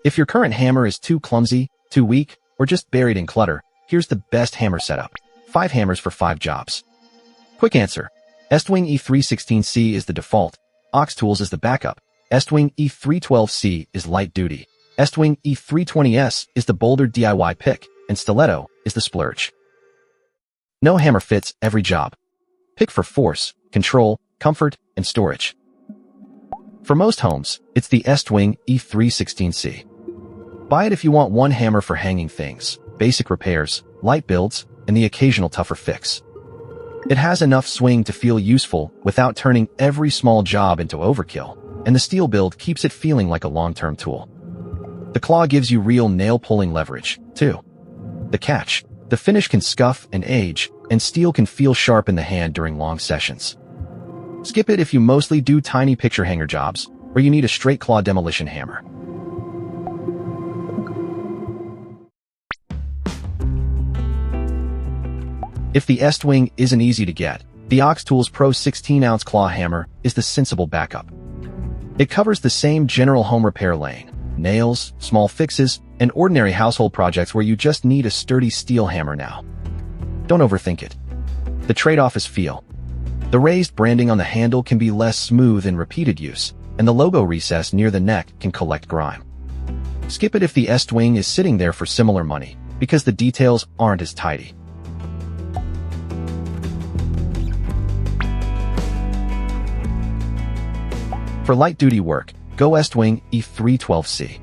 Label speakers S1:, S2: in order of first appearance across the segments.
S1: If your current hammer is too clumsy, too weak, or just buried in clutter, here's the best hammer setup. 5 hammers for 5 jobs. Quick answer. Estwing E3-16C is the default. Ox Tools is the backup. Estwing E3-12C is light duty. Estwing E3-20S is the bolder DIY pick, and Stiletto is the splurge. No hammer fits every job. Pick for force, control, comfort, and storage. For most homes, it's the Estwing E3-16C. Buy it if you want one hammer for hanging things, basic repairs, light builds, and the occasional tougher fix. It has enough swing to feel useful without turning every small job into overkill, and the steel build keeps it feeling like a long-term tool. The claw gives you real nail-pulling leverage, too. The catch: the finish can scuff and age, and steel can feel sharp in the hand during long sessions. Skip it if you mostly do tiny picture hanger jobs, or you need a straight claw demolition hammer. If the Estwing isn't easy to get, the Ox Tools Pro 16-ounce claw hammer is the sensible backup. It covers the same general home repair lane: nails, small fixes, and ordinary household projects where you just need a sturdy steel hammer now. Don't overthink it. The trade-off is feel. The raised branding on the handle can be less smooth in repeated use, and the logo recess near the neck can collect grime. Skip it if the Estwing is sitting there for similar money, because the details aren't as tidy. For light-duty work, go Estwing E3-12C.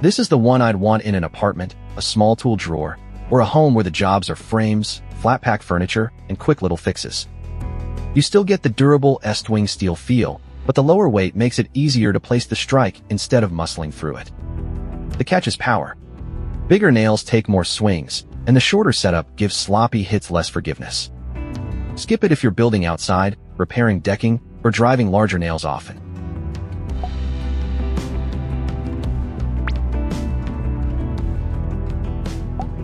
S1: This is the one I'd want in an apartment, a small tool drawer, or a home where the jobs are frames, flat-pack furniture, and quick little fixes. You still get the durable Estwing steel feel, but the lower weight makes it easier to place the strike instead of muscling through it. The catch is power. Bigger nails take more swings, and the shorter setup gives sloppy hits less forgiveness. Skip it if you're building outside, repairing decking, or driving larger nails often.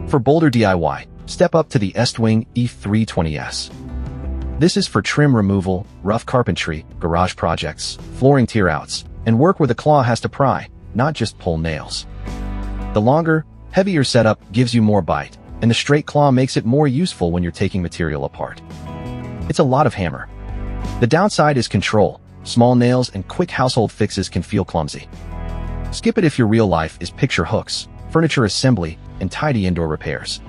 S1: For bolder DIY, step up to the Estwing E3-20S. This is for trim removal, rough carpentry, garage projects, flooring tear-outs, and work where the claw has to pry, not just pull nails. The longer, heavier setup gives you more bite, and the straight claw makes it more useful when you're taking material apart. It's a lot of hammer. The downside is control. Small nails and quick household fixes can feel clumsy. Skip it if your real life is picture hooks, furniture assembly, and tidy indoor repairs.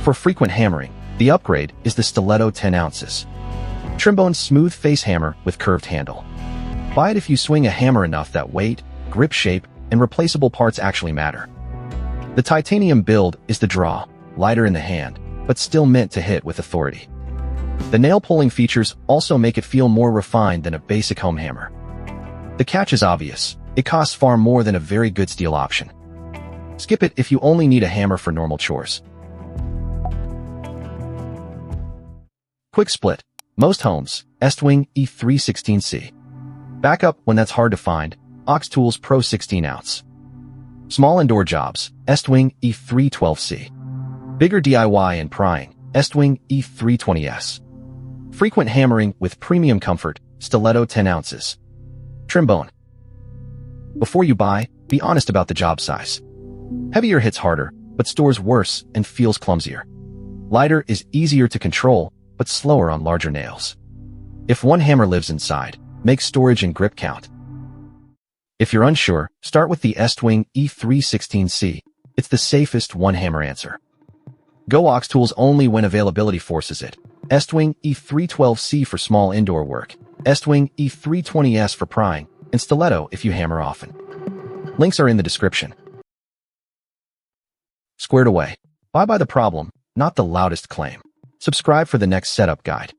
S1: For frequent hammering, the upgrade is the Stiletto 10 ounces. Trimbone Smooth Face Hammer with curved handle. Buy it if you swing a hammer enough that weight, grip shape, and replaceable parts actually matter. The titanium build is the draw, lighter in the hand, but still meant to hit with authority. The nail-pulling features also make it feel more refined than a basic home hammer. The catch is obvious. It costs far more than a very good steel option. Skip it if you only need a hammer for normal chores. Quick split. Most homes, Estwing E3-16C. Backup when that's hard to find, Ox Tools Pro 16-ounce. Small indoor jobs, Estwing E3-12C. Bigger DIY and prying, Estwing E3-20S. Frequent hammering with premium comfort, Stiletto 10 ounces. Trimbone. Before you buy, be honest about the job size. Heavier hits harder, but stores worse and feels clumsier. Lighter is easier to control, but slower on larger nails. If one hammer lives inside, make storage and grip count. If you're unsure, start with the Estwing E3-16C. It's the safest one-hammer answer. Go Ox Tools only when availability forces it. Estwing E3-12C for small indoor work. Estwing E3-20S for prying, and Stiletto if you hammer often. Links are in the description. Squared away. Buy by the problem, not the loudest claim. Subscribe for the next setup guide.